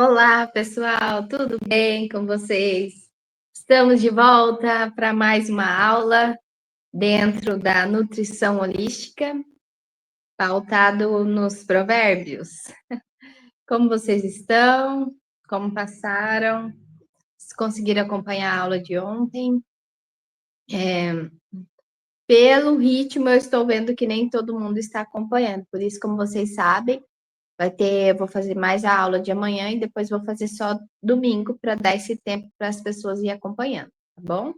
Olá, pessoal, tudo bem com vocês? Estamos de volta para mais uma aula dentro da nutrição holística, pautado nos provérbios. Como vocês estão? Como passaram? Se conseguiram acompanhar a aula de ontem? Pelo ritmo, eu estou vendo que nem todo mundo está acompanhando, por isso, como vocês sabem, vou fazer mais a aula de amanhã e depois vou fazer só domingo para dar esse tempo para as pessoas ir acompanhando, tá bom?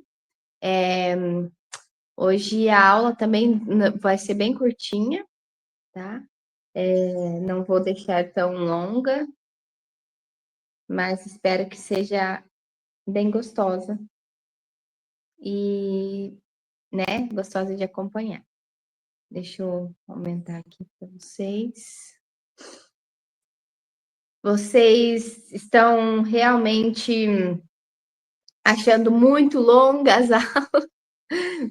Hoje a aula também vai ser bem curtinha, tá? Não vou deixar tão longa, mas espero que seja bem gostosa e, né, gostosa de acompanhar. Deixa eu aumentar aqui para vocês. Vocês estão realmente achando muito longas as aulas?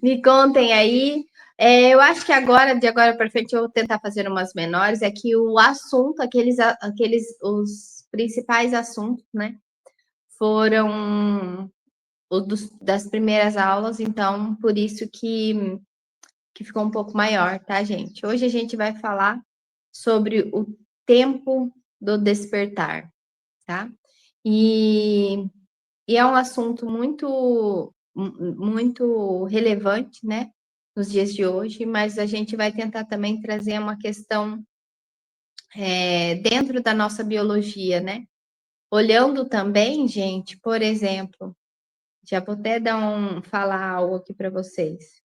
Me contem aí. Eu acho que agora, de agora para frente, eu vou tentar fazer umas menores. É que o assunto, os principais assuntos, né, foram das primeiras aulas, então por isso que ficou um pouco maior, tá, gente? Hoje a gente vai falar sobre o tempo do despertar, tá? E é um assunto muito relevante, né, nos dias de hoje, mas a gente vai tentar também trazer uma questão dentro da nossa biologia, né? Olhando também, gente, por exemplo, já vou até falar algo aqui para vocês.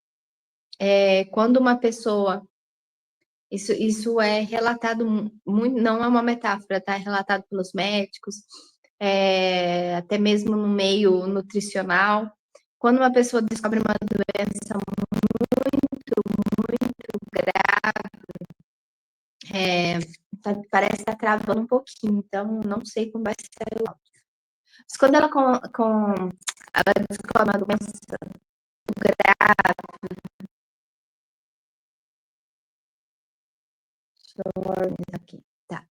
Quando uma pessoa, isso é relatado muito, não é uma metáfora, tá? É relatado pelos médicos, até mesmo no meio nutricional. Quando uma pessoa descobre uma doença muito grave, parece estar travando um pouquinho, então não sei como vai ser o áudio. Mas quando ela descobre uma doença grave, deixa eu organizar aqui, tá.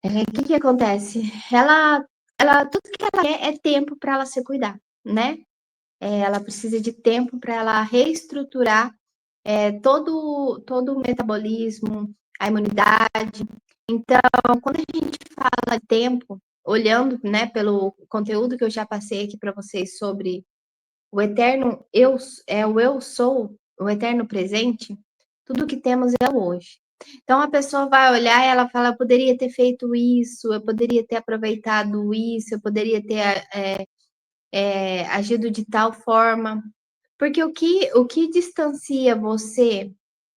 O que acontece? Tudo que ela quer é tempo para ela se cuidar, né? Ela precisa de tempo para ela reestruturar todo o metabolismo, a imunidade. Então, quando a gente fala de tempo, olhando, né, pelo conteúdo que eu já passei aqui para vocês sobre o eterno eu sou, o eterno presente, tudo que temos é o hoje. Então a pessoa vai olhar e ela fala, eu poderia ter feito isso, eu poderia ter aproveitado isso, eu poderia ter agido de tal forma. Porque o que distancia você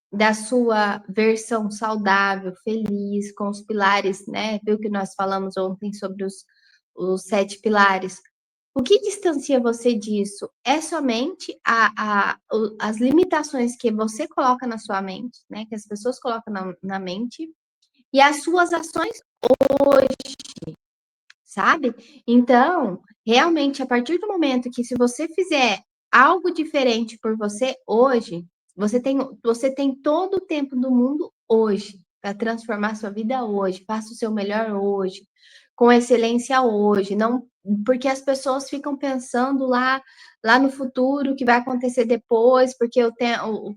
da sua versão saudável, feliz, com os pilares, né? Viu que nós falamos ontem sobre os 7 pilares. O que distancia você disso é somente as limitações que você coloca na sua mente, né? Que as pessoas colocam na mente, e as suas ações hoje, sabe? Então, realmente, a partir do momento que se você fizer algo diferente por você hoje, você tem todo o tempo do mundo hoje para transformar sua vida hoje. Faça o seu melhor hoje, com excelência hoje. Não, porque as pessoas ficam pensando lá no futuro, o que vai acontecer depois, porque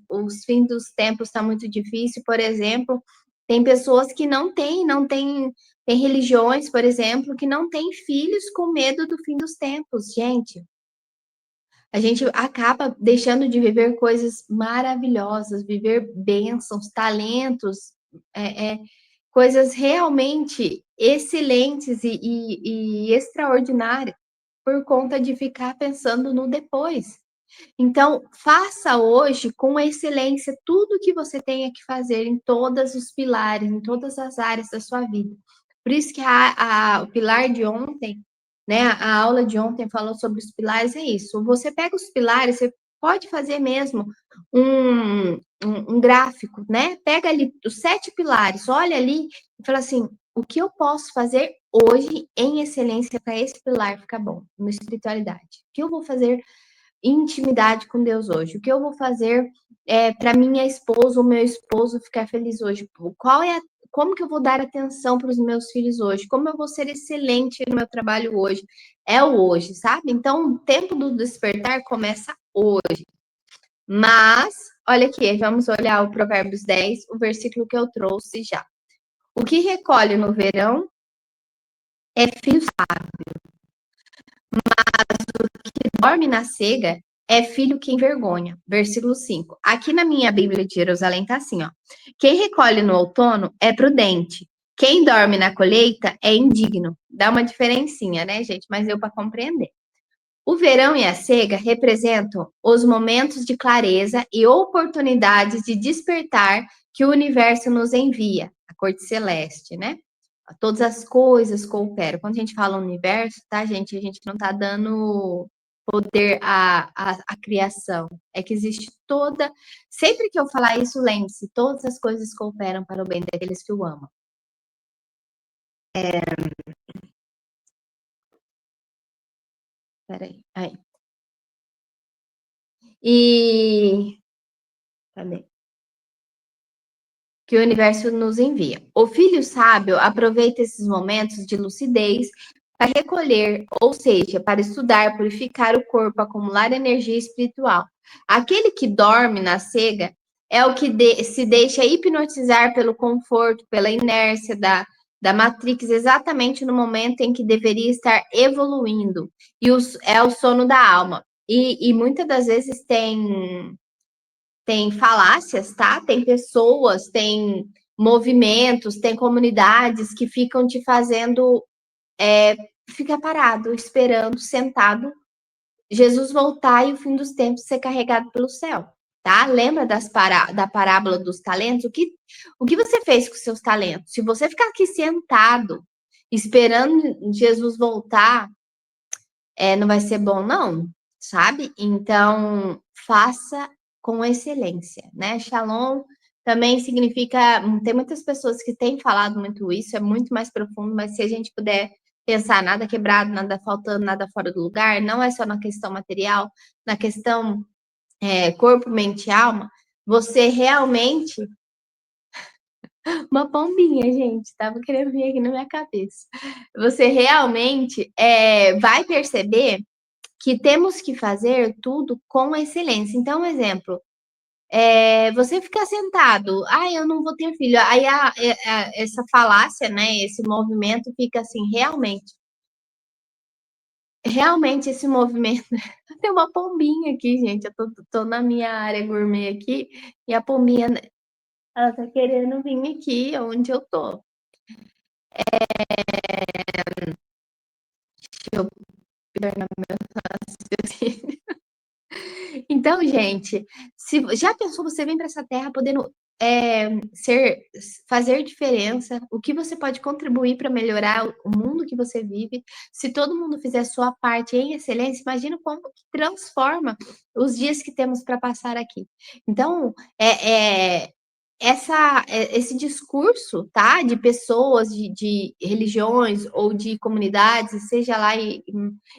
os fins dos tempos está muito difícil, por exemplo. Tem pessoas que tem religiões, por exemplo, que não têm filhos com medo do fim dos tempos. Gente, a gente acaba deixando de viver coisas maravilhosas, viver bênçãos, talentos, coisas realmente excelentes e extraordinárias por conta de ficar pensando no depois. Então, faça hoje com excelência tudo que você tenha que fazer em todos os pilares, em todas as áreas da sua vida. Por isso que o pilar de ontem, né, a aula de ontem falou sobre os pilares, é isso. Você pega os pilares, você pode fazer mesmo um gráfico, né? Pega ali os 7 pilares, olha ali e fala assim, o que eu posso fazer hoje em excelência para esse pilar ficar bom, na espiritualidade? O que eu vou fazer intimidade com Deus hoje? O que eu vou fazer para minha esposa ou meu esposo ficar feliz hoje? como que eu vou dar atenção para os meus filhos hoje? Como eu vou ser excelente no meu trabalho hoje? É o hoje, sabe? Então, o tempo do despertar começa hoje. Mas, olha aqui, vamos olhar o Provérbios 10, o versículo que eu trouxe já. O que recolhe no verão é filho sábio, que dorme na cega é filho que envergonha. Versículo 5. Aqui na minha Bíblia de Jerusalém tá assim, ó. Quem recolhe no outono é prudente. Quem dorme na colheita é indigno. Dá uma diferencinha, né, gente? Mas deu para compreender. O verão e a cega representam os momentos de clareza e oportunidades de despertar que o universo nos envia, a corte celeste, né? Todas as coisas cooperam. Quando a gente fala universo, tá, gente? A gente não tá dando poder à criação. É que existe toda. Sempre que eu falar isso, lembre-se: todas as coisas cooperam para o bem daqueles que o amam. Peraí. Aí. E. Cadê? Que o universo nos envia. O filho sábio aproveita esses momentos de lucidez para recolher, ou seja, para estudar, purificar o corpo, acumular energia espiritual. Aquele que dorme na cega é o que se deixa hipnotizar pelo conforto, pela inércia da Matrix, exatamente no momento em que deveria estar evoluindo. E é o sono da alma. E muitas das vezes tem falácias, tá? Tem pessoas, tem movimentos, tem comunidades que ficam te fazendo ficar parado, esperando, sentado, Jesus voltar e o fim dos tempos ser carregado pelo céu, tá? Lembra da parábola dos talentos? O que você fez com seus talentos? Se você ficar aqui sentado, esperando Jesus voltar, não vai ser bom, não, sabe? Então, faça com excelência, né? Shalom também significa. Tem muitas pessoas que têm falado muito isso, é muito mais profundo, mas se a gente puder pensar nada quebrado, nada faltando, nada fora do lugar, não é só na questão material, na questão corpo, mente e alma, você realmente. Uma pombinha, gente, tava querendo vir aqui na minha cabeça. Você realmente vai perceber que temos que fazer tudo com excelência. Então, um exemplo, você ficar sentado, eu não vou ter filho. Aí essa falácia, né? Esse movimento fica assim, realmente esse movimento. Tem uma pombinha aqui, gente. Eu tô na minha área gourmet aqui, e a pombinha, ela tá querendo vir aqui onde eu tô. Deixa eu perder meu raciocínio. Então, gente, se já pensou você vem para essa terra podendo fazer diferença, o que você pode contribuir para melhorar o mundo que você vive, se todo mundo fizer a sua parte em excelência, imagina como que transforma os dias que temos para passar aqui. Então, esse discurso, tá, de pessoas, de religiões ou de comunidades, seja lá,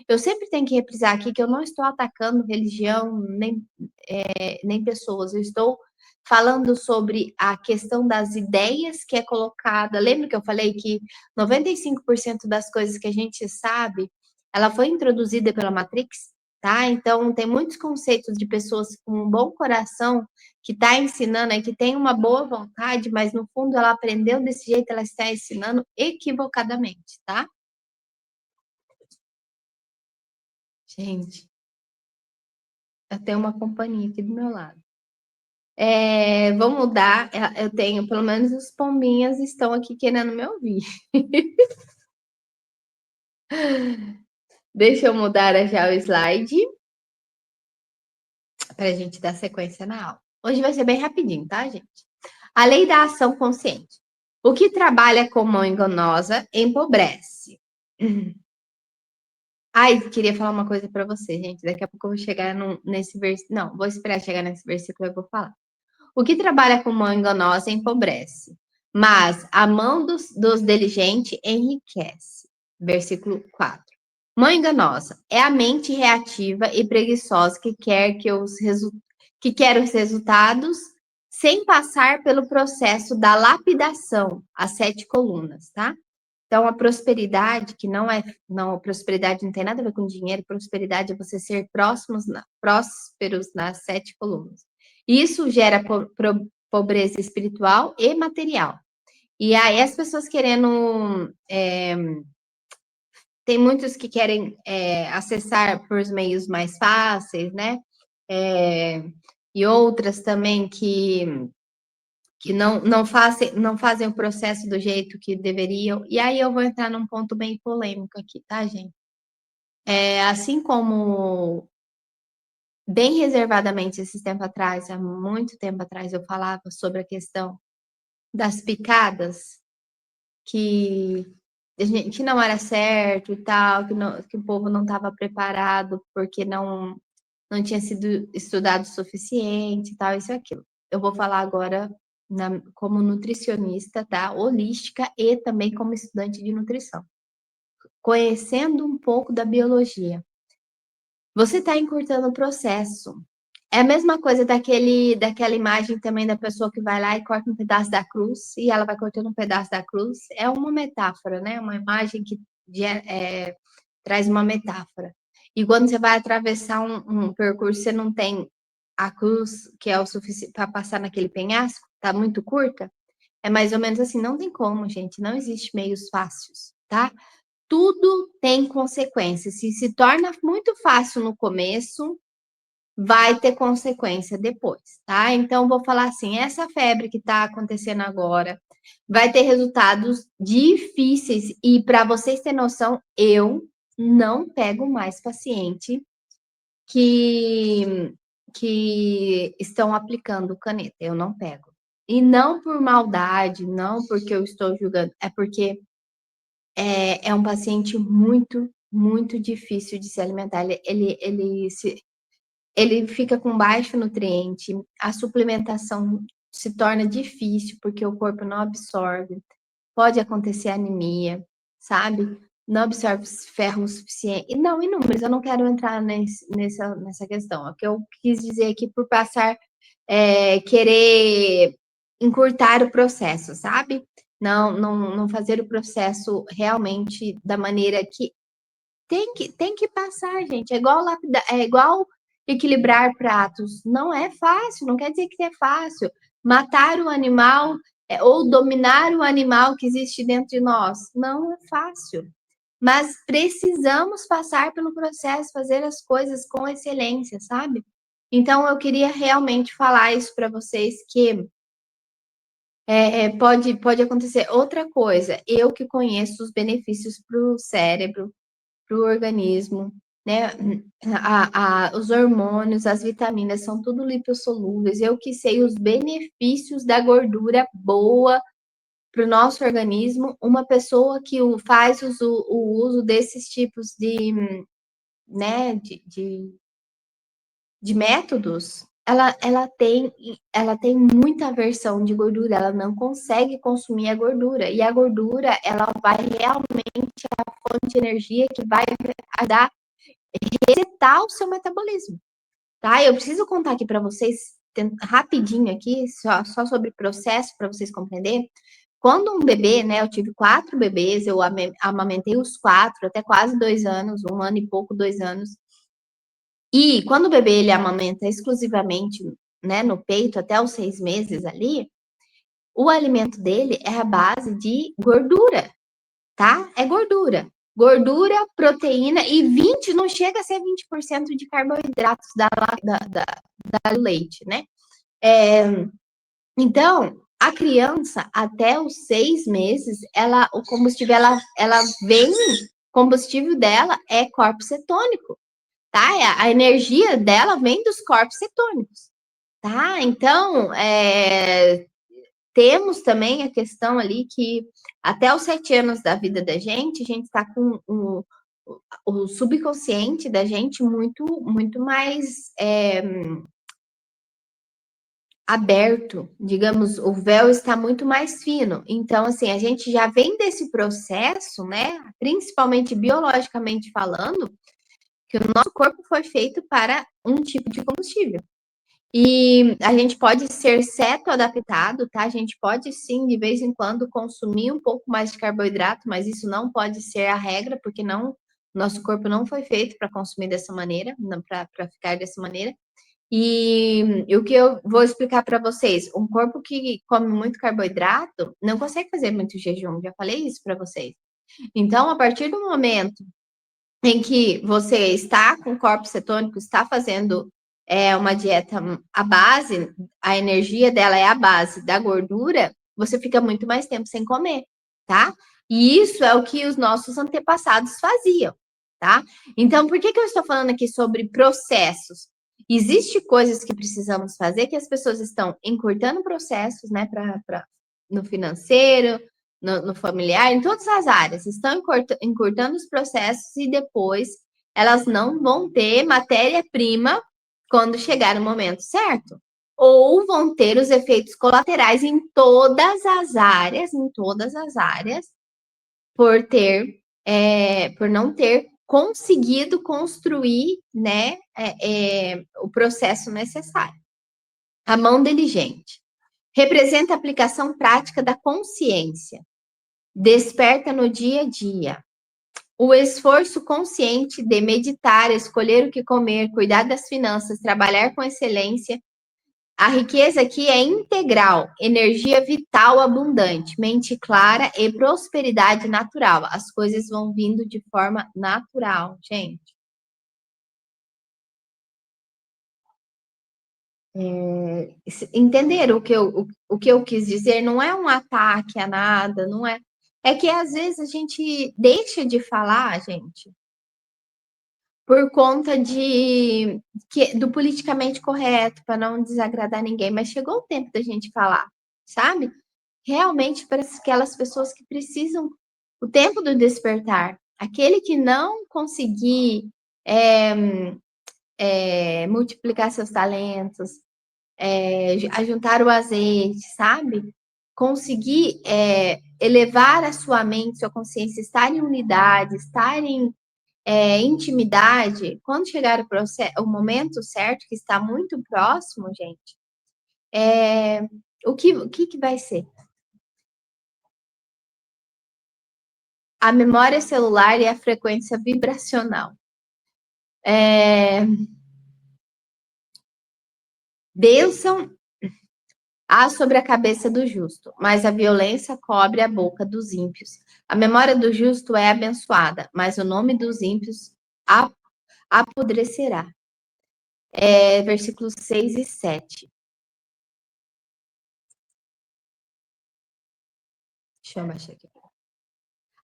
eu sempre tenho que reprisar aqui que eu não estou atacando religião nem pessoas, eu estou falando sobre a questão das ideias que é colocada. Lembra que eu falei que 95% das coisas que a gente sabe, ela foi introduzida pela Matrix, tá? Então, tem muitos conceitos de pessoas com um bom coração que está ensinando, que tem uma boa vontade, mas no fundo ela aprendeu desse jeito, ela está ensinando equivocadamente, tá? Gente, eu tenho uma companhia aqui do meu lado. Vou mudar, eu tenho, pelo menos os pombinhas estão aqui querendo me ouvir. Deixa eu mudar já o slide para a gente dar sequência na aula. Hoje vai ser bem rapidinho, tá, gente? A lei da ação consciente. O que trabalha com mão enganosa empobrece. Ai, queria falar uma coisa para você, gente. Daqui a pouco eu vou chegar nesse versículo. Não, vou esperar chegar nesse versículo e eu vou falar. O que trabalha com mão enganosa empobrece, mas a mão dos diligentes enriquece. Versículo 4. Mão enganosa é a mente reativa e preguiçosa que quer os resultados sem passar pelo processo da lapidação, as 7 colunas, tá? Então, a prosperidade, que não, prosperidade não tem nada a ver com dinheiro, prosperidade é você ser prósperos nas 7 colunas. Isso gera pobreza espiritual e material. E aí, as pessoas querendo. Tem muitos que querem acessar por meios mais fáceis, né? E outras também que não fazem o processo do jeito que deveriam. E aí eu vou entrar num ponto bem polêmico aqui, tá, gente? Assim como bem reservadamente esses tempos atrás, há muito tempo atrás, eu falava sobre a questão das picadas, que não era certo e tal, que o povo não estava preparado porque não tinha sido estudado o suficiente e tal, isso e aquilo. Eu vou falar agora como nutricionista, tá? Holística e também como estudante de nutrição. Conhecendo um pouco da biologia. Você está encurtando o processo. É a mesma coisa daquela imagem também da pessoa que vai lá e corta um pedaço da cruz e ela vai cortando um pedaço da cruz. É uma metáfora, né? Uma imagem que traz uma metáfora. E quando você vai atravessar um percurso, você não tem a cruz que é o suficiente para passar naquele penhasco, tá muito curta. É mais ou menos assim, não tem como, gente, não existe meios fáceis, tá? Tudo tem consequências. Se torna muito fácil no começo, vai ter consequência depois, tá? Então, vou falar assim: essa febre que está acontecendo agora vai ter resultados difíceis. E para vocês terem noção, eu não pego mais paciente que estão aplicando caneta. Eu não pego. E não por maldade, não porque eu estou julgando, é porque é um paciente muito, muito difícil de se alimentar. Ele fica com baixo nutriente, a suplementação se torna difícil porque o corpo não absorve, pode acontecer anemia, sabe? Não absorve ferro o suficiente. E não, em números, eu não quero entrar nessa questão. O que eu quis dizer aqui por passar, querer encurtar o processo, sabe? Não fazer o processo realmente da maneira que tem que passar, gente. É igual equilibrar pratos. Não é fácil, não quer dizer que é fácil. Matar o animal ou dominar o animal que existe dentro de nós. Não é fácil. Mas precisamos passar pelo processo, fazer as coisas com excelência, sabe? Então, eu queria realmente falar isso para vocês, que pode acontecer outra coisa. Eu que conheço os benefícios para o cérebro, para o organismo, né? Os hormônios, as vitaminas são tudo lipossolúveis. Eu que sei os benefícios da gordura boa para o nosso organismo. Uma pessoa que faz o uso desses tipos né, de métodos, ela tem muita aversão de gordura, ela não consegue consumir a gordura. E a gordura, ela vai realmente a fonte de energia que vai ajudar resetar o seu metabolismo, tá? Eu preciso contar aqui para vocês, rapidinho aqui, só sobre processo, para vocês compreenderem. Quando um bebê, né, eu tive 4 bebês, eu amamentei os 4 até quase 2 anos, 1 ano e pouco, 2 anos. E quando o bebê, ele amamenta exclusivamente, né, no peito, até os 6 meses ali, o alimento dele é a base de gordura, tá? É gordura. Gordura, proteína e 20, não chega a ser 20% de carboidratos da leite, né? Então, a criança, até os 6 meses, o combustível, ela vem, o combustível dela é corpo cetônico, tá? A energia dela vem dos corpos cetônicos, tá? Então, temos também a questão ali que até os 7 anos da vida da gente, a gente está com o subconsciente da gente muito, muito mais aberto, digamos, o véu está muito mais fino. Então, assim, a gente já vem desse processo, né? Principalmente biologicamente falando, que o nosso corpo foi feito para um tipo de combustível. E a gente pode ser ceto-adaptado, tá? A gente pode sim, de vez em quando, consumir um pouco mais de carboidrato, mas isso não pode ser a regra, porque não, nosso corpo não foi feito para consumir dessa maneira, para ficar dessa maneira. E o que eu vou explicar para vocês, um corpo que come muito carboidrato não consegue fazer muito jejum, já falei isso para vocês. Então, a partir do momento em que você está com corpo cetônico, está fazendo uma dieta à base, a energia dela é a base da gordura, você fica muito mais tempo sem comer, tá? E isso é o que os nossos antepassados faziam, tá? Então, por que eu estou falando aqui sobre processos? Existem coisas que precisamos fazer que as pessoas estão encurtando processos, né, no financeiro, no familiar, em todas as áreas, estão encurtando os processos e depois elas não vão ter matéria-prima quando chegar o momento certo. Ou vão ter os efeitos colaterais em todas as áreas, por não ter conseguido construir, né, o processo necessário. A mão diligente representa a aplicação prática da consciência. Desperta no dia a dia. O esforço consciente de meditar, escolher o que comer, cuidar das finanças, trabalhar com excelência. A riqueza aqui é integral, energia vital abundante, mente clara e prosperidade natural. As coisas vão vindo de forma natural, gente. Entender o que eu quis dizer não é um ataque a nada, não é. É que às vezes a gente deixa de falar, gente, por conta do politicamente correto, para não desagradar ninguém, mas chegou o tempo da gente falar, sabe? Realmente para aquelas pessoas que precisam o tempo do despertar. Aquele que não conseguir multiplicar seus talentos, ajuntar o azeite, sabe? Conseguir elevar a sua mente, sua consciência, estar em unidade, estar em intimidade, quando chegar o momento certo, que está muito próximo, gente, o que vai ser? A memória celular e a frequência vibracional. Bênção há sobre a cabeça do justo, mas a violência cobre a boca dos ímpios. A memória do justo é abençoada, mas o nome dos ímpios apodrecerá. Versículos 6 e 7. Deixa eu abaixar aqui.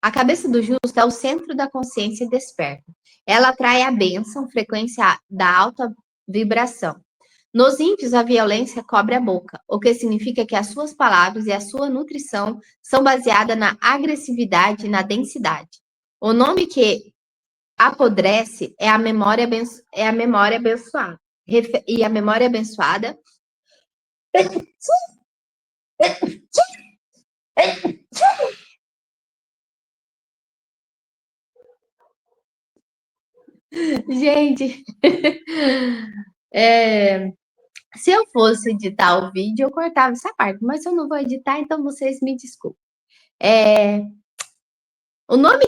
A cabeça do justo é o centro da consciência desperta. Ela atrai a bênção, frequência da alta vibração. Nos ímpios, a violência cobre a boca, o que significa que as suas palavras e a sua nutrição são baseadas na agressividade e na densidade. O nome que apodrece é a memória abençoada. E a memória abençoada gente, se eu fosse editar o vídeo, eu cortava essa parte, mas eu não vou editar, então vocês me desculpem. O nome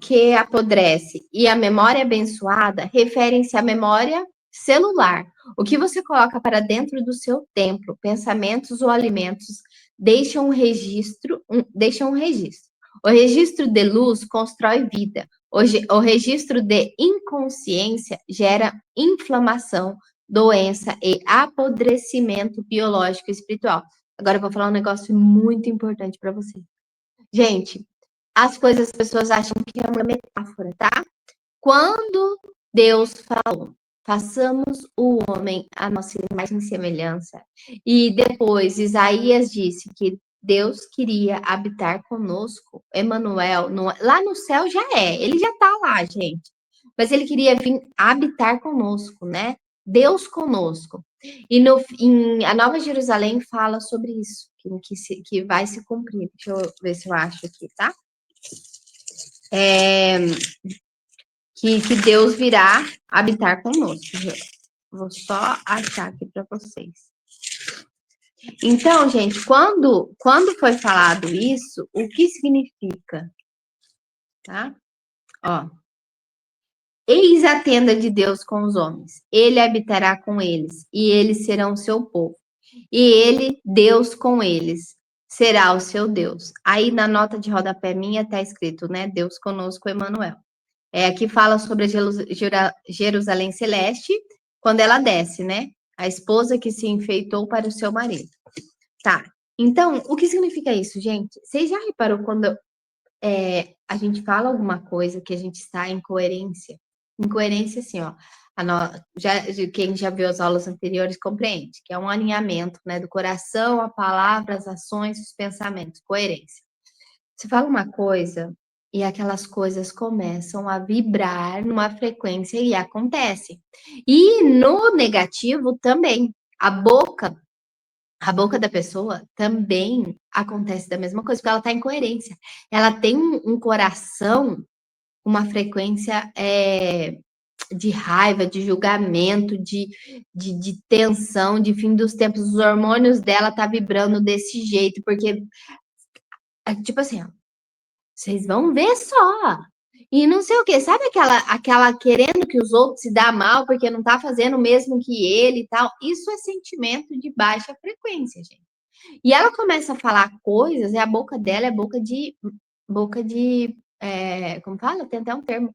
que apodrece e a memória abençoada referem-se à memória celular. O que você coloca para dentro do seu templo, pensamentos ou alimentos, deixam um registro. O registro de luz constrói vida. O registro de inconsciência gera inflamação, doença e apodrecimento biológico e espiritual. Agora eu vou falar um negócio muito importante para você. Gente, as pessoas acham que é uma metáfora, tá? Quando Deus falou, façamos o homem a nossa imagem e semelhança, e depois Isaías disse que Deus queria habitar conosco, Emanuel, lá no céu já ele já tá lá, gente. Mas ele queria vir habitar conosco, né? Deus conosco. E a Nova Jerusalém fala sobre isso, que vai se cumprir. Deixa eu ver se eu acho aqui, tá? Que Deus virá habitar conosco. Vou só achar aqui para vocês. Então, gente, quando foi falado isso, o que significa? Tá? Ó. Eis a tenda de Deus com os homens. Ele habitará com eles, e eles serão o seu povo. E ele, Deus com eles, será o seu Deus. Aí na nota de rodapé minha está escrito, né? Deus conosco, Emmanuel. Aqui fala sobre a Jerusalém Celeste, quando ela desce, né? A esposa que se enfeitou para o seu marido. Tá. Então, o que significa isso, gente? Vocês já reparou quando a gente fala alguma coisa que a gente está em coerência? Incoerência, assim, ó. Quem já viu as aulas anteriores compreende, que é um alinhamento, né, do coração, a palavra, as ações, os pensamentos, coerência. Você fala uma coisa e aquelas coisas começam a vibrar numa frequência e acontece. E no negativo também. A boca da pessoa também acontece da mesma coisa, porque ela está em coerência. Ela tem um coração, uma frequência de raiva, de julgamento, de tensão, de fim dos tempos. Os hormônios dela tá vibrando desse jeito, porque, tipo assim, ó, vocês vão ver só. E não sei o que, sabe aquela querendo que os outros se dá mal porque não tá fazendo o mesmo que ele e tal? Isso é sentimento de baixa frequência, gente. E ela começa a falar coisas, e a boca dela é boca de como fala? Tem até um termo.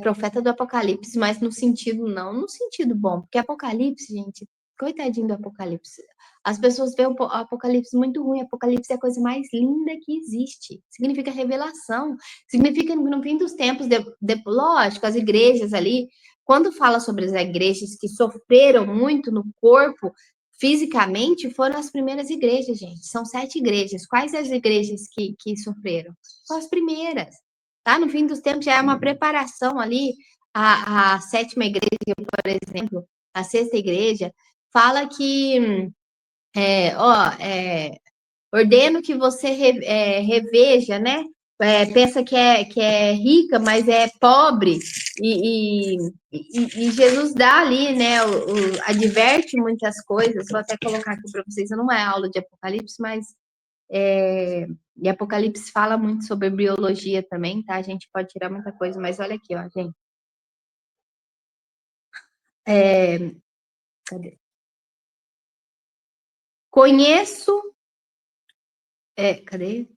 Profeta do Apocalipse, mas no sentido no sentido bom, porque Apocalipse, gente, coitadinho do Apocalipse. As pessoas veem o Apocalipse muito ruim. Apocalipse é a coisa mais linda que existe. Significa revelação. Significa que no fim dos tempos, lógico, as igrejas ali, quando fala sobre as igrejas que sofreram muito no corpo, fisicamente, foram as primeiras igrejas, gente. São 7 igrejas. Quais as igrejas que sofreram? São as primeiras. Tá? No fim dos tempos já é uma preparação ali. A 7ª igreja, por exemplo, a 6ª igreja, fala que ordeno que você reveja, né? Pensa que é rica, mas é pobre, e Jesus dá ali, né? Adverte muitas coisas. Vou até colocar aqui para vocês, não é aula de Apocalipse, mas e Apocalipse fala muito sobre biologia também, tá? A gente pode tirar muita coisa, mas olha aqui, ó, gente. Cadê? Conheço. Cadê?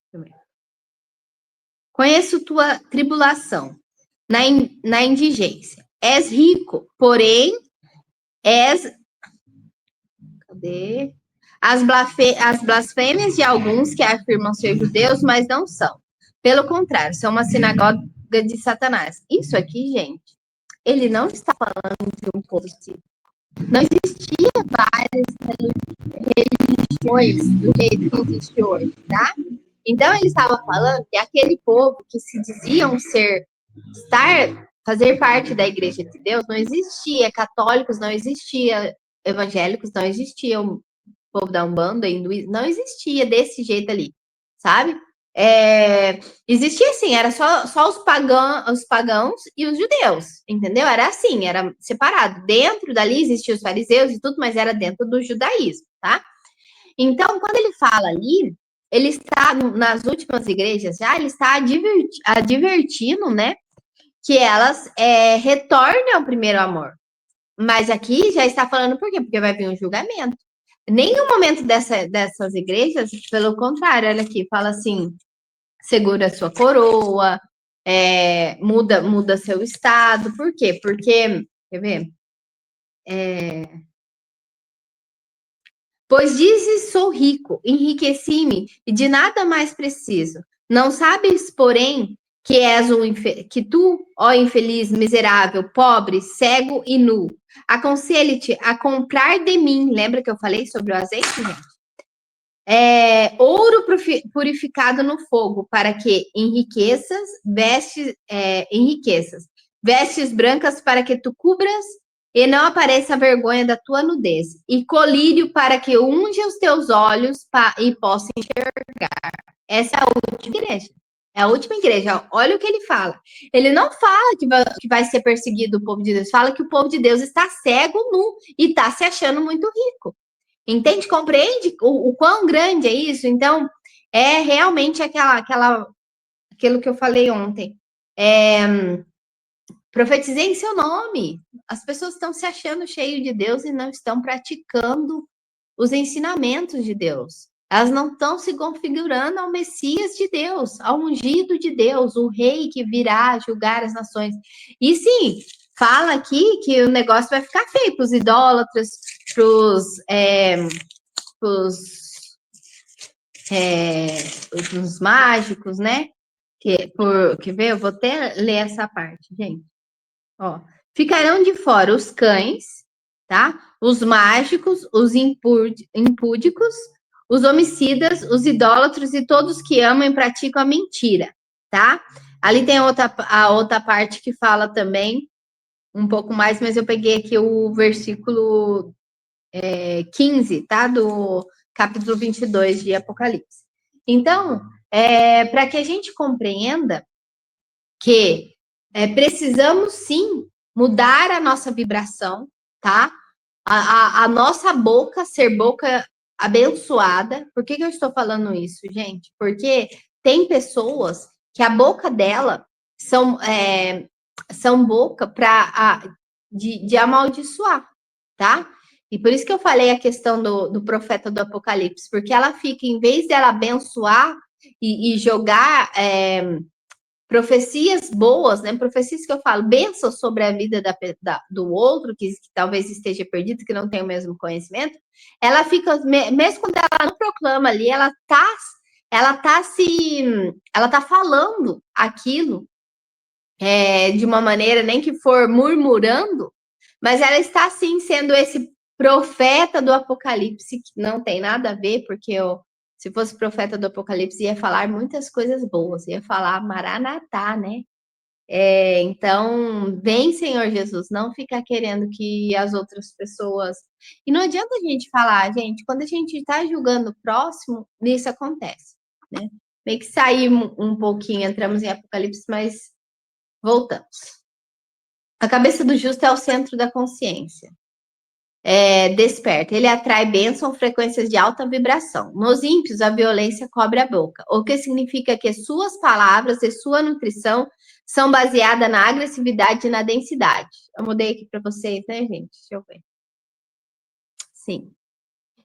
Conheço tua tribulação na indigência. És rico, porém és. Cadê? As blasfêmias de alguns que afirmam ser judeus, mas não são. Pelo contrário, são uma sinagoga de Satanás. Isso aqui, gente, ele não está falando de um povo cívico. Não existia várias religiões do jeito que existe hoje, tá? Então, ele estava falando que aquele povo que se diziam fazer parte da Igreja de Deus, não existia católicos, não existia evangélicos, não existia o povo da Umbanda, hinduísmo, não existia desse jeito ali, sabe? Existia assim, era só os pagãos e os judeus, entendeu? Era assim, era separado. Dentro dali existiam os fariseus e tudo, mas era dentro do judaísmo, tá? Então, quando ele fala ali, ele está nas últimas igrejas já, ele está advertindo, né, que elas retornem ao primeiro amor. Mas aqui já está falando por quê? Porque vai vir um julgamento. Nenhum momento dessas igrejas, pelo contrário, olha aqui, fala assim, segura sua coroa, muda seu estado. Por quê? Porque, quer ver? Pois dizes, sou rico, enriqueci-me e de nada mais preciso. Não sabes, porém, que tu, ó infeliz, miserável, pobre, cego e nu, aconselho-te a comprar de mim. Lembra que eu falei sobre o azeite, gente? Ouro purificado no fogo, para que enriqueças, vestes brancas para que tu cubras e não apareça a vergonha da tua nudez, e colírio para que unja os teus olhos e possa enxergar. Essa é a última igreja. É a última igreja. Olha o que ele fala. Ele não fala que vai ser perseguido o povo de Deus. Fala que o povo de Deus está cego, nu e está se achando muito rico. Entende? Compreende o quão grande é isso? Então, é realmente aquilo que eu falei ontem. Profetizei em seu nome. As pessoas estão se achando cheio de Deus e não estão praticando os ensinamentos de Deus. Elas não estão se configurando ao Messias de Deus, ao ungido de Deus, o rei que virá julgar as nações. E sim, fala aqui que o negócio vai ficar feio para os idólatras, para os mágicos, né? Quer ver? Eu vou até ler essa parte, gente. Ó, ficarão de fora os cães, tá? Os mágicos, os impúdicos, os homicidas, os idólatros e todos que amam e praticam a mentira, tá? Ali tem a outra parte que fala também um pouco mais, mas eu peguei aqui o versículo 15, tá? Do capítulo 22 de Apocalipse. Então, para que a gente compreenda que precisamos sim mudar a nossa vibração, tá? A nossa boca ser boca abençoada. Por que eu estou falando isso, gente? Porque tem pessoas que a boca dela são boca de amaldiçoar, tá? E por isso que eu falei a questão do profeta do Apocalipse, porque ela fica, em vez dela abençoar e jogar profecias boas, né? Profecias que eu falo, bênçãos sobre a vida do outro, que talvez esteja perdido, que não tem o mesmo conhecimento, ela fica, mesmo quando ela não proclama ali, ela tá falando aquilo de uma maneira, nem que for murmurando, mas ela está sim sendo esse profeta do Apocalipse, que não tem nada a ver, porque se fosse profeta do Apocalipse, ia falar muitas coisas boas, ia falar Maranatá, né? Então, vem, Senhor Jesus, não ficar querendo que as outras pessoas. E não adianta a gente falar, gente, quando a gente está julgando o próximo, isso acontece, né? Meio que saímos um pouquinho, entramos em Apocalipse, mas voltamos. A cabeça do justo é o centro da consciência. Desperta. Ele atrai bênção, frequências de alta vibração. Nos ímpios, a violência cobre a boca, o que significa que suas palavras e sua nutrição são baseadas na agressividade e na densidade. Eu mudei aqui para vocês, né, gente? Deixa eu ver. Sim.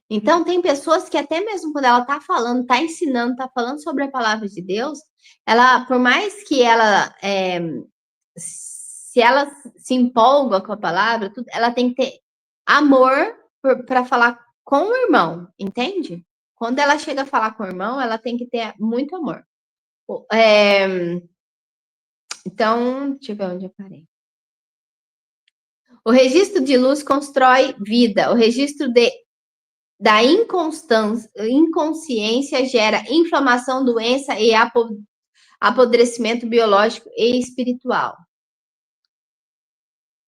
Então, tem pessoas que até mesmo quando ela está falando, está ensinando, está falando sobre a palavra de Deus, ela, por mais que ela se ela se empolga com a palavra, ela tem que ter amor para falar com o irmão, entende? Quando ela chega a falar com o irmão, ela tem que ter muito amor. Então, deixa eu ver onde eu parei. O registro de luz constrói vida. O registro da inconsciência gera inflamação, doença e apodrecimento biológico e espiritual.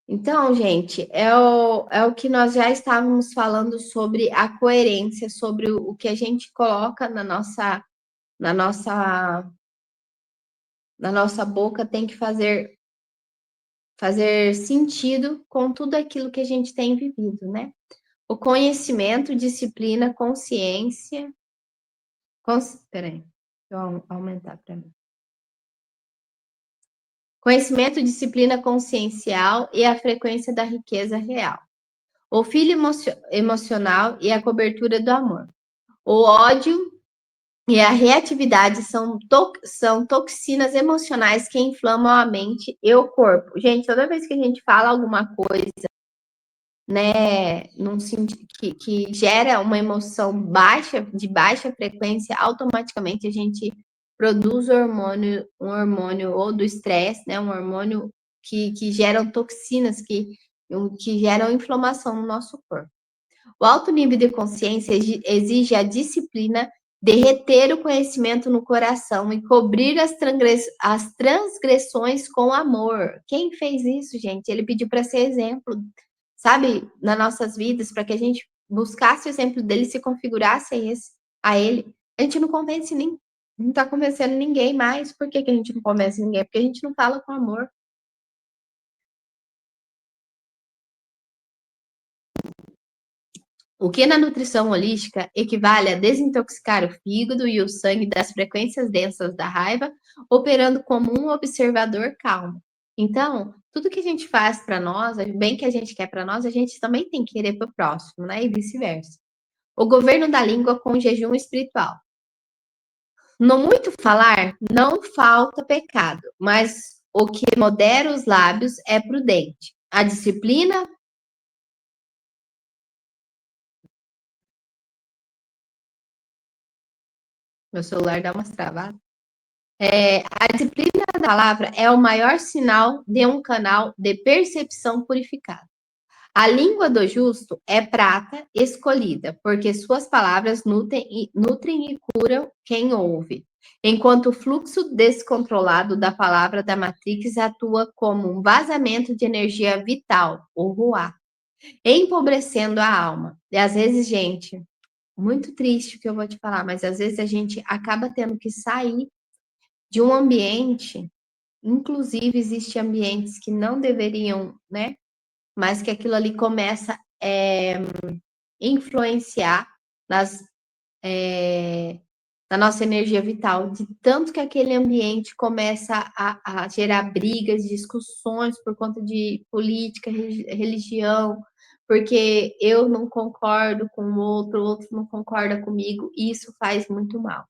Então, gente, é o que nós já estávamos falando sobre a coerência, sobre o que a gente coloca na nossa boca tem que fazer sentido com tudo aquilo que a gente tem vivido, né? O conhecimento, disciplina, consciência. Peraí, deixa eu aumentar para mim. Conhecimento, disciplina consciencial e a frequência da riqueza real. O filho emocional e a cobertura do amor. O ódio e a reatividade são toxinas emocionais que inflamam a mente e o corpo. Gente, toda vez que a gente fala alguma coisa, né, que gera uma emoção de baixa frequência, automaticamente a gente produz um hormônio ou do estresse, né, um hormônio que geram toxinas, que geram inflamação no nosso corpo. O alto nível de consciência exige a disciplina de reter o conhecimento no coração e cobrir as transgressões com amor. Quem fez isso, gente? Ele pediu para ser exemplo, sabe, nas nossas vidas, para que a gente buscasse o exemplo dele, se configurasse a ele. A gente não convence Não tá convencendo ninguém mais. Por que que a gente não convence ninguém? Porque a gente não fala com amor. O que na nutrição holística equivale a desintoxicar o fígado e o sangue das frequências densas da raiva, operando como um observador calmo. Então, tudo que a gente faz para nós, o bem que a gente quer para nós, a gente também tem que querer para o próximo, né? E vice-versa. O governo da língua com jejum espiritual. No muito falar, não falta pecado, mas o que modera os lábios é prudente. A disciplina. Meu celular dá umas travadas. A disciplina da palavra é o maior sinal de um canal de percepção purificado. A língua do justo é prata escolhida, porque suas palavras nutrem e curam quem ouve. Enquanto o fluxo descontrolado da palavra da Matrix atua como um vazamento de energia vital, o ruá, empobrecendo a alma. E às vezes, gente, muito triste o que eu vou te falar, mas às vezes a gente acaba tendo que sair de um ambiente, inclusive existem ambientes que não deveriam, né? Mas que aquilo ali começa a influenciar nas, é, na nossa energia vital, de tanto que aquele ambiente começa a gerar brigas, discussões por conta de política, religião, porque eu não concordo com o outro não concorda comigo, e isso faz muito mal.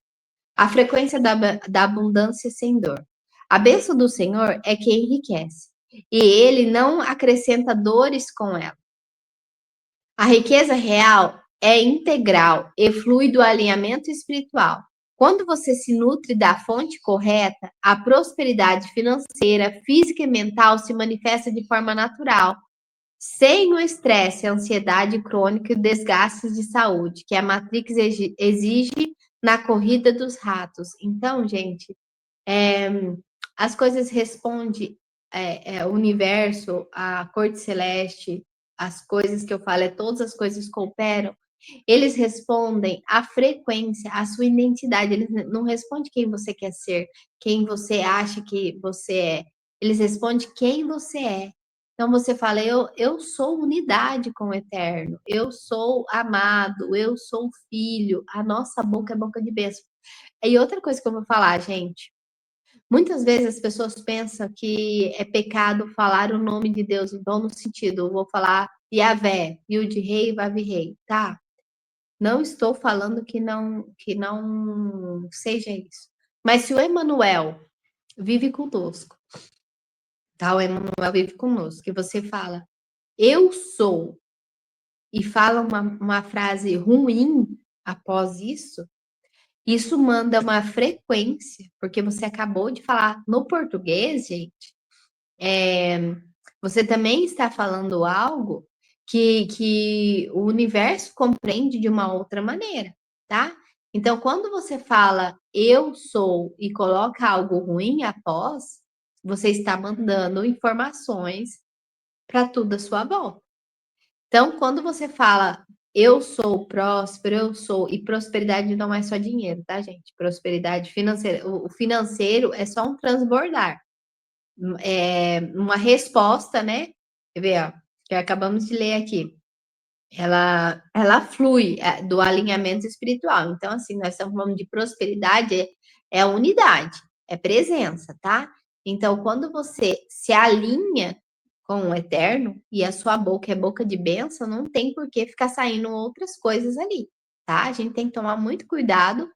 A frequência da abundância sem dor. A bênção do Senhor é que enriquece, e ele não acrescenta dores com ela. A riqueza real é integral e flui do alinhamento espiritual. Quando você se nutre da fonte correta, a prosperidade financeira, física e mental se manifesta de forma natural, sem o estresse, a ansiedade crônica e desgastes de saúde, que a Matrix exige na corrida dos ratos. Então, gente, é, as coisas respondem, o universo, a corte celeste, as coisas que eu falo, todas as coisas cooperam, eles respondem à frequência, à sua identidade, eles não respondem quem você quer ser, quem você acha que você é, eles respondem quem você é. Então você fala, eu sou unidade com o eterno, eu sou amado, eu sou filho, a nossa boca é boca de bênção. E outra coisa que eu vou falar, gente, muitas vezes as pessoas pensam que é pecado falar o nome de Deus, então no sentido, eu vou falar Yahvé, Yud-Rei, Vav-Rei, tá? Não estou falando que não seja isso. Mas se o Emanuel vive conosco, tá? O Emanuel vive conosco, que você fala, eu sou, e fala uma frase ruim após isso manda uma frequência, porque você acabou de falar no português, gente, você também está falando algo que o universo compreende de uma outra maneira, tá? Então, quando você fala eu sou e coloca algo ruim após, você está mandando informações para tudo à sua volta. Então, quando você fala eu sou próspero, eu sou, e prosperidade não é só dinheiro, tá, gente? Prosperidade financeira, o financeiro é só um transbordar, uma resposta, né? Quer ver, ó, que acabamos de ler aqui. Ela flui do alinhamento espiritual. Então, assim, nós estamos falando de prosperidade, é unidade, é presença, tá? Então, quando você se alinha com o eterno e a sua boca é boca de bênção, não tem por que ficar saindo outras coisas ali, tá? A gente tem que tomar muito cuidado.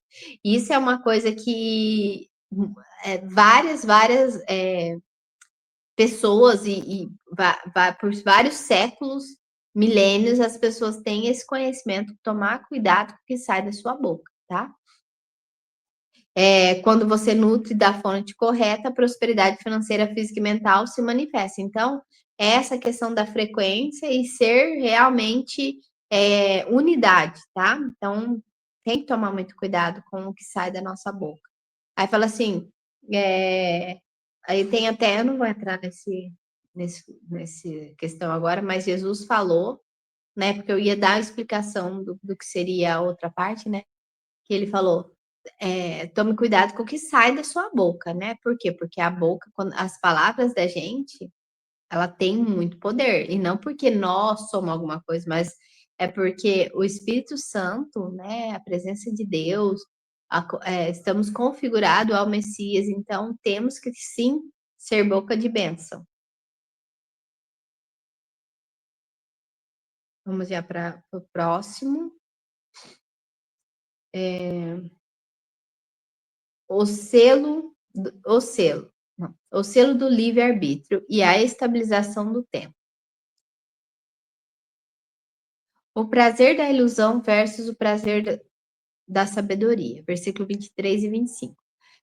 Isso é uma coisa que várias pessoas por vários séculos, milênios, as pessoas têm esse conhecimento, tomar cuidado com o que sai da sua boca, tá? Quando você nutre da fonte correta, a prosperidade financeira, física e mental se manifesta. Então, essa questão da frequência e ser realmente unidade, tá? Então, tem que tomar muito cuidado com o que sai da nossa boca. Aí fala assim, aí tem até, eu não vou entrar nesse questão agora, mas Jesus falou, né? Porque eu ia dar a explicação do que seria a outra parte, né? Que ele falou, tome cuidado com o que sai da sua boca, né? Por quê? Porque a boca, as palavras da gente, ela tem muito poder. E não porque nós somos alguma coisa, mas é porque o Espírito Santo, né? A presença de Deus, estamos configurados ao Messias, então temos que sim ser boca de bênção. Vamos já para o próximo. O selo, o selo do livre-arbítrio e a estabilização do tempo. O prazer da ilusão versus o prazer da sabedoria. Versículo 23 e 25.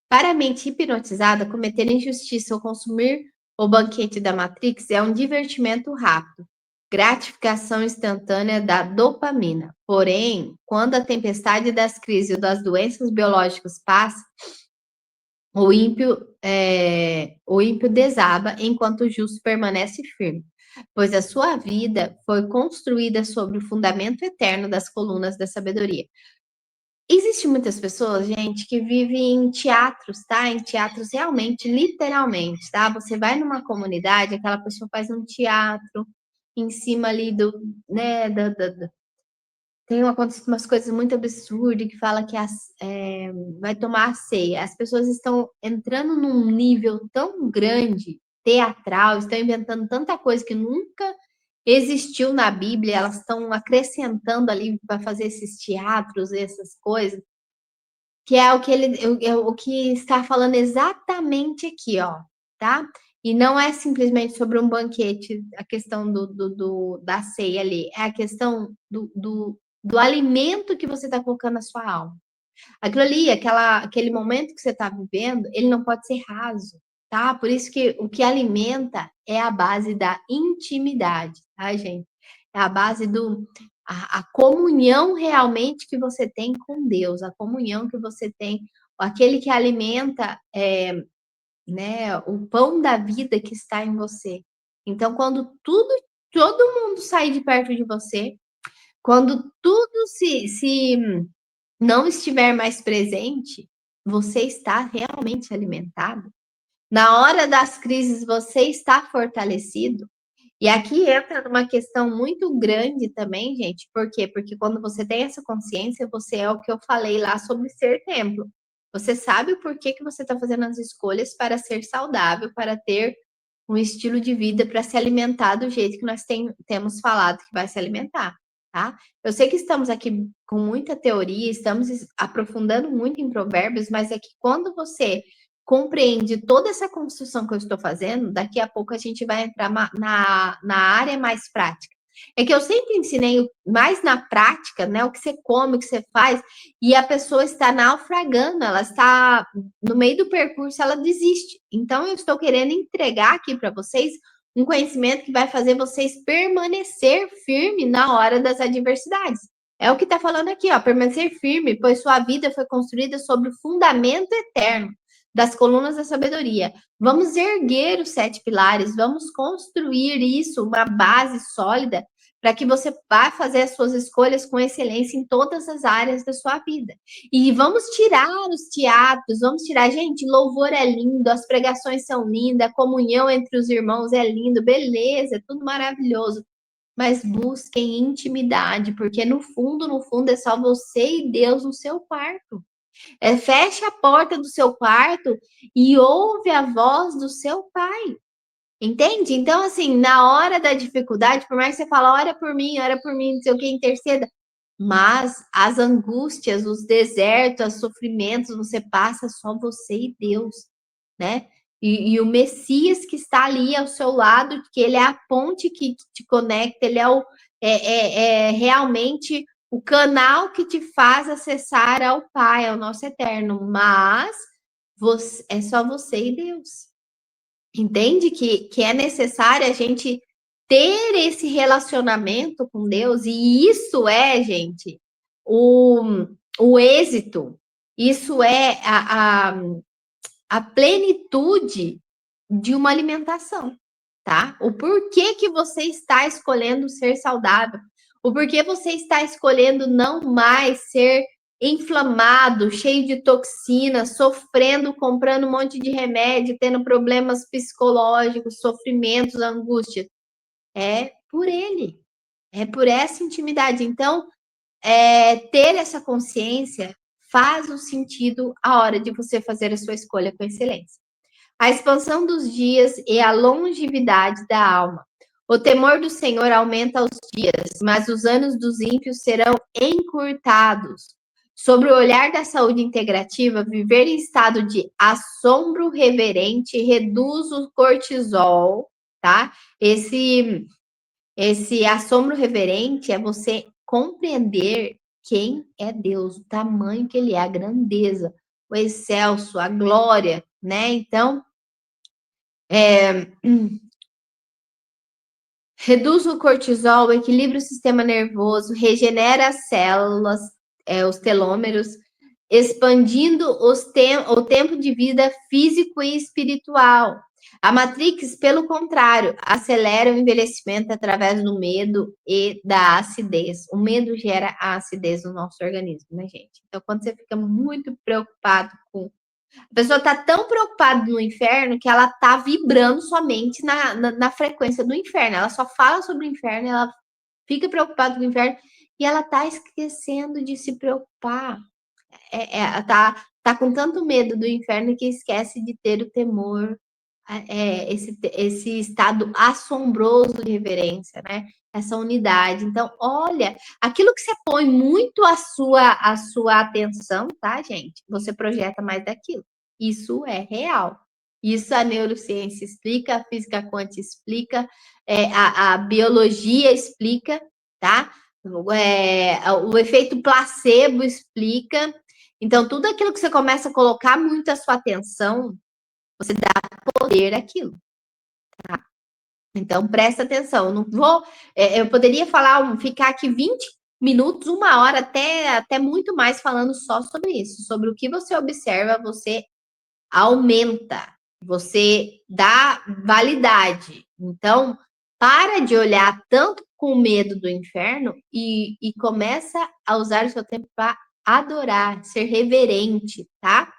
Para a mente hipnotizada, cometer injustiça ou consumir o banquete da Matrix é um divertimento rápido, gratificação instantânea da dopamina. Porém, quando a tempestade das crises ou das doenças biológicas passa, o ímpio desaba enquanto o justo permanece firme, pois a sua vida foi construída sobre o fundamento eterno das colunas da sabedoria. Existem muitas pessoas, gente, que vivem em teatros, tá? Em teatros realmente, literalmente, tá? Você vai numa comunidade, aquela pessoa faz um teatro em cima ali do, né, tem acontecido umas coisas muito absurdas que fala que vai tomar a ceia. As pessoas estão entrando num nível tão grande, teatral, estão inventando tanta coisa que nunca existiu na Bíblia, elas estão acrescentando ali para fazer esses teatros, essas coisas, que é o que está falando exatamente aqui, ó, tá? E não é simplesmente sobre um banquete, a questão da ceia ali, é a questão do alimento que você está colocando na sua alma. Aquilo ali, aquele momento que você está vivendo, ele não pode ser raso, tá? Por isso que o que alimenta é a base da intimidade, tá, gente? É a base a comunhão realmente que você tem com Deus, a comunhão que você tem, aquele que alimenta, né, o pão da vida que está em você. Então, quando todo mundo sair de perto de você, quando tudo se não estiver mais presente, você está realmente alimentado. Na hora das crises, você está fortalecido. E aqui entra numa questão muito grande também, gente. Por quê? Porque quando você tem essa consciência, você é o que eu falei lá sobre ser templo. Você sabe o porquê que você está fazendo as escolhas para ser saudável, para ter um estilo de vida, para se alimentar do jeito que nós temos falado que vai se alimentar, tá? Eu sei que estamos aqui com muita teoria, estamos aprofundando muito em provérbios, mas é que quando você compreende toda essa construção que eu estou fazendo, daqui a pouco a gente vai entrar na área mais prática. É que eu sempre ensinei mais na prática, né? O que você come, o que você faz, e a pessoa está naufragando, ela está no meio do percurso, ela desiste. Então, eu estou querendo entregar aqui para vocês um conhecimento que vai fazer vocês permanecer firme na hora das adversidades. É o que está falando aqui, ó, permanecer firme, pois sua vida foi construída sobre o fundamento eterno das colunas da sabedoria. Vamos erguer os 7 pilares, vamos construir isso, uma base sólida, para que você vá fazer as suas escolhas com excelência em todas as áreas da sua vida. E vamos tirar os teatros, vamos tirar, gente, louvor é lindo, as pregações são lindas, a comunhão entre os irmãos é lindo, beleza, é tudo maravilhoso. Mas busquem intimidade, porque no fundo, é só você e Deus no seu quarto. Feche a porta do seu quarto e ouve a voz do seu pai. Entende? Então, assim, na hora da dificuldade, por mais que você fale, ora por mim, não sei o que, interceda. Mas as angústias, os desertos, os sofrimentos, você passa só você e Deus, né? E o Messias que está ali ao seu lado, que ele é a ponte que te conecta, ele é realmente o canal que te faz acessar ao Pai, ao nosso eterno. Mas é só você e Deus. Entende que é necessário a gente ter esse relacionamento com Deus, e isso é, gente, o êxito, isso é a plenitude de uma alimentação, tá? O porquê que você está escolhendo ser saudável, o porquê você está escolhendo não mais ser inflamado, cheio de toxinas, sofrendo, comprando um monte de remédio, tendo problemas psicológicos, sofrimentos, angústias. É por ele, é por essa intimidade. Então, ter essa consciência faz o sentido a hora de você fazer a sua escolha com excelência. A expansão dos dias e a longevidade da alma. O temor do Senhor aumenta os dias, mas os anos dos ímpios serão encurtados. Sobre o olhar da saúde integrativa, viver em estado de assombro reverente reduz o cortisol, tá? Esse assombro reverente é você compreender quem é Deus, o tamanho que ele é, a grandeza, o excelso, a glória, né? Então, reduz o cortisol, equilibra o sistema nervoso, regenera as células, os telômeros, expandindo o tempo de vida físico e espiritual. A Matrix, pelo contrário, acelera o envelhecimento através do medo e da acidez. O medo gera a acidez no nosso organismo, né, gente? Então, quando você fica muito preocupado com a pessoa está tão preocupada no inferno que ela está vibrando somente na frequência do inferno. Ela só fala sobre o inferno, ela fica preocupada com o inferno e ela está esquecendo de se preocupar. Tá com tanto medo do inferno que esquece de ter o temor, esse estado assombroso de reverência, né? Essa unidade. Então, olha, aquilo que você põe muito a sua atenção, tá, gente? Você projeta mais daquilo. Isso é real. Isso a neurociência explica, a física quântica explica, a biologia explica, tá? O efeito placebo explica. Então, tudo aquilo que você começa a colocar muito a sua atenção, você dá poder àquilo. Tá? Então, presta atenção. Não vou. Eu poderia ficar aqui 20 minutos, 1 hora, até muito mais falando só sobre isso. Sobre o que você observa, você aumenta, você dá validade. Então, para de olhar tanto com medo do inferno e começa a usar o seu tempo para adorar, ser reverente, tá?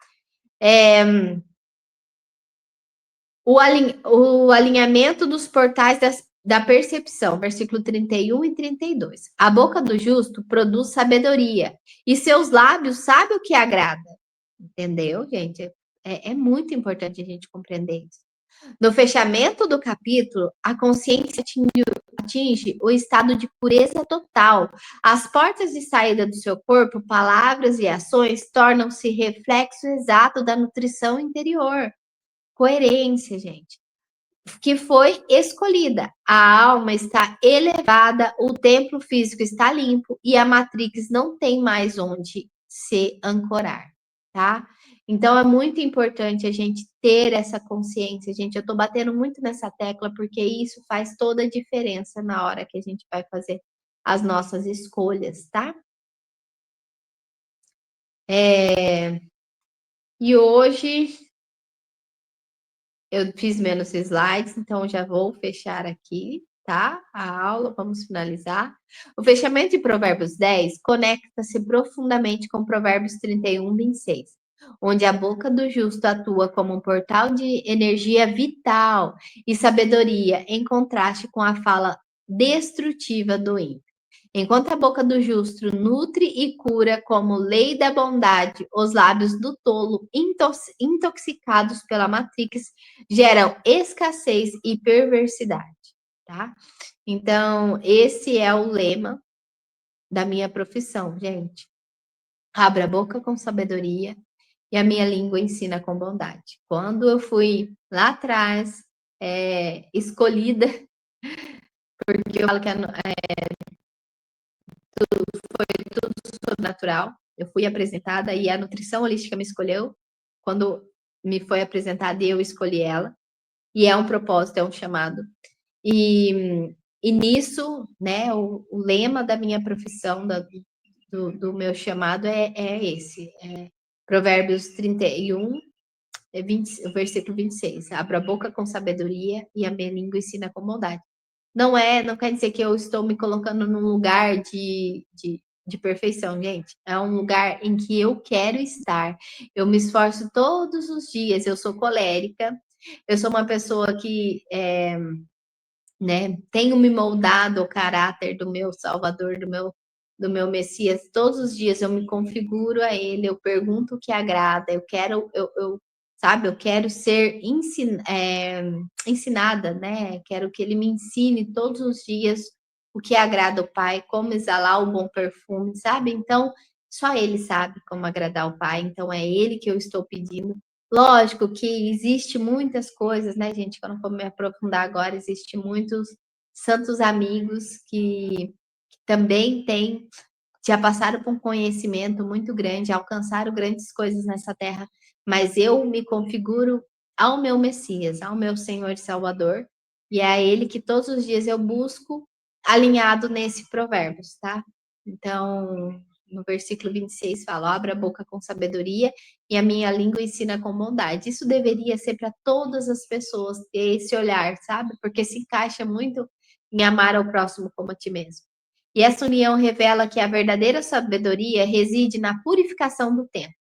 O alinhamento dos portais da percepção, versículo 31 e 32. A boca do justo produz sabedoria, e seus lábios sabem o que agrada. Entendeu, gente? É muito importante a gente compreender isso. No fechamento do capítulo, a consciência atinge o estado de pureza total. As portas de saída do seu corpo, palavras e ações tornam-se reflexo exato da nutrição interior. Coerência, gente, que foi escolhida. A alma está elevada, o templo físico está limpo e a Matrix não tem mais onde se ancorar, tá? Então é muito importante a gente ter essa consciência, gente. Eu tô batendo muito nessa tecla porque isso faz toda a diferença na hora que a gente vai fazer as nossas escolhas, tá? E hoje eu fiz menos slides, então já vou fechar aqui, tá? A aula, vamos finalizar. O fechamento de Provérbios 10 conecta-se profundamente com Provérbios 31, 26, onde a boca do justo atua como um portal de energia vital e sabedoria, em contraste com a fala destrutiva do ímpio. Enquanto a boca do justo nutre e cura como lei da bondade, os lábios do tolo, intoxicados pela matrix, geram escassez e perversidade, tá? Então, esse é o lema da minha profissão, gente. Abra a boca com sabedoria e a minha língua ensina com bondade. Quando eu fui lá atrás, escolhida, porque eu falo que foi tudo sobrenatural. Eu fui apresentada e a nutrição holística me escolheu. Quando me foi apresentada, eu escolhi ela. E é um propósito, é um chamado. E nisso, né, o lema da minha profissão, do meu chamado é esse. Provérbios 31, 20, versículo 26. Abra a boca com sabedoria e a minha língua ensina com bondade. Não quer dizer que eu estou me colocando num lugar de perfeição, gente. É um lugar em que eu quero estar. Eu me esforço todos os dias. Eu sou colérica. Eu sou uma pessoa que né? Tenho me moldado ao caráter do meu Salvador, do meu Messias. Todos os dias eu me configuro a Ele, eu pergunto o que agrada, eu quero, sabe, eu quero ser ensinada, né? Quero que Ele me ensine todos os dias o que agrada o Pai, como exalar o bom perfume, sabe? Então, só Ele sabe como agradar o Pai, então é Ele que eu estou pedindo. Lógico que existe muitas coisas, né, gente, que eu não vou me aprofundar agora, existe muitos santos amigos que também têm, já passaram por um conhecimento muito grande, alcançaram grandes coisas nessa terra, mas eu me configuro ao meu Messias, ao meu Senhor e Salvador, e é a Ele que todos os dias eu busco alinhado nesse Provérbios, tá? Então, no versículo 26 fala: abra a boca com sabedoria e a minha língua ensina com bondade. Isso deveria ser para todas as pessoas, ter esse olhar, sabe? Porque se encaixa muito em amar ao próximo como a ti mesmo. E essa união revela que a verdadeira sabedoria reside na purificação do tempo,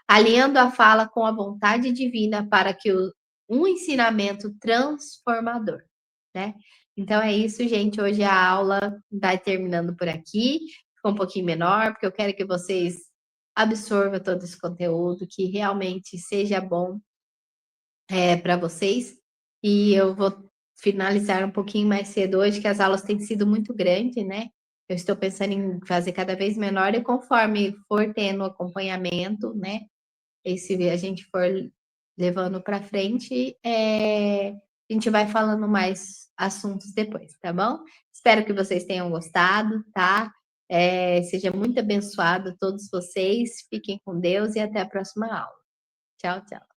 alinhando a fala com a vontade divina para que um ensinamento transformador, né? Então é isso, gente. Hoje a aula vai terminando por aqui. Ficou um pouquinho menor, porque eu quero que vocês absorvam todo esse conteúdo, que realmente seja bom para vocês. E eu vou finalizar um pouquinho mais cedo hoje, que as aulas têm sido muito grandes, né? Eu estou pensando em fazer cada vez menor e conforme for tendo acompanhamento, né? E se a gente for levando para frente, a gente vai falando mais assuntos depois, tá bom? Espero que vocês tenham gostado, tá? Seja muito abençoado todos vocês, fiquem com Deus e até a próxima aula. Tchau, tchau.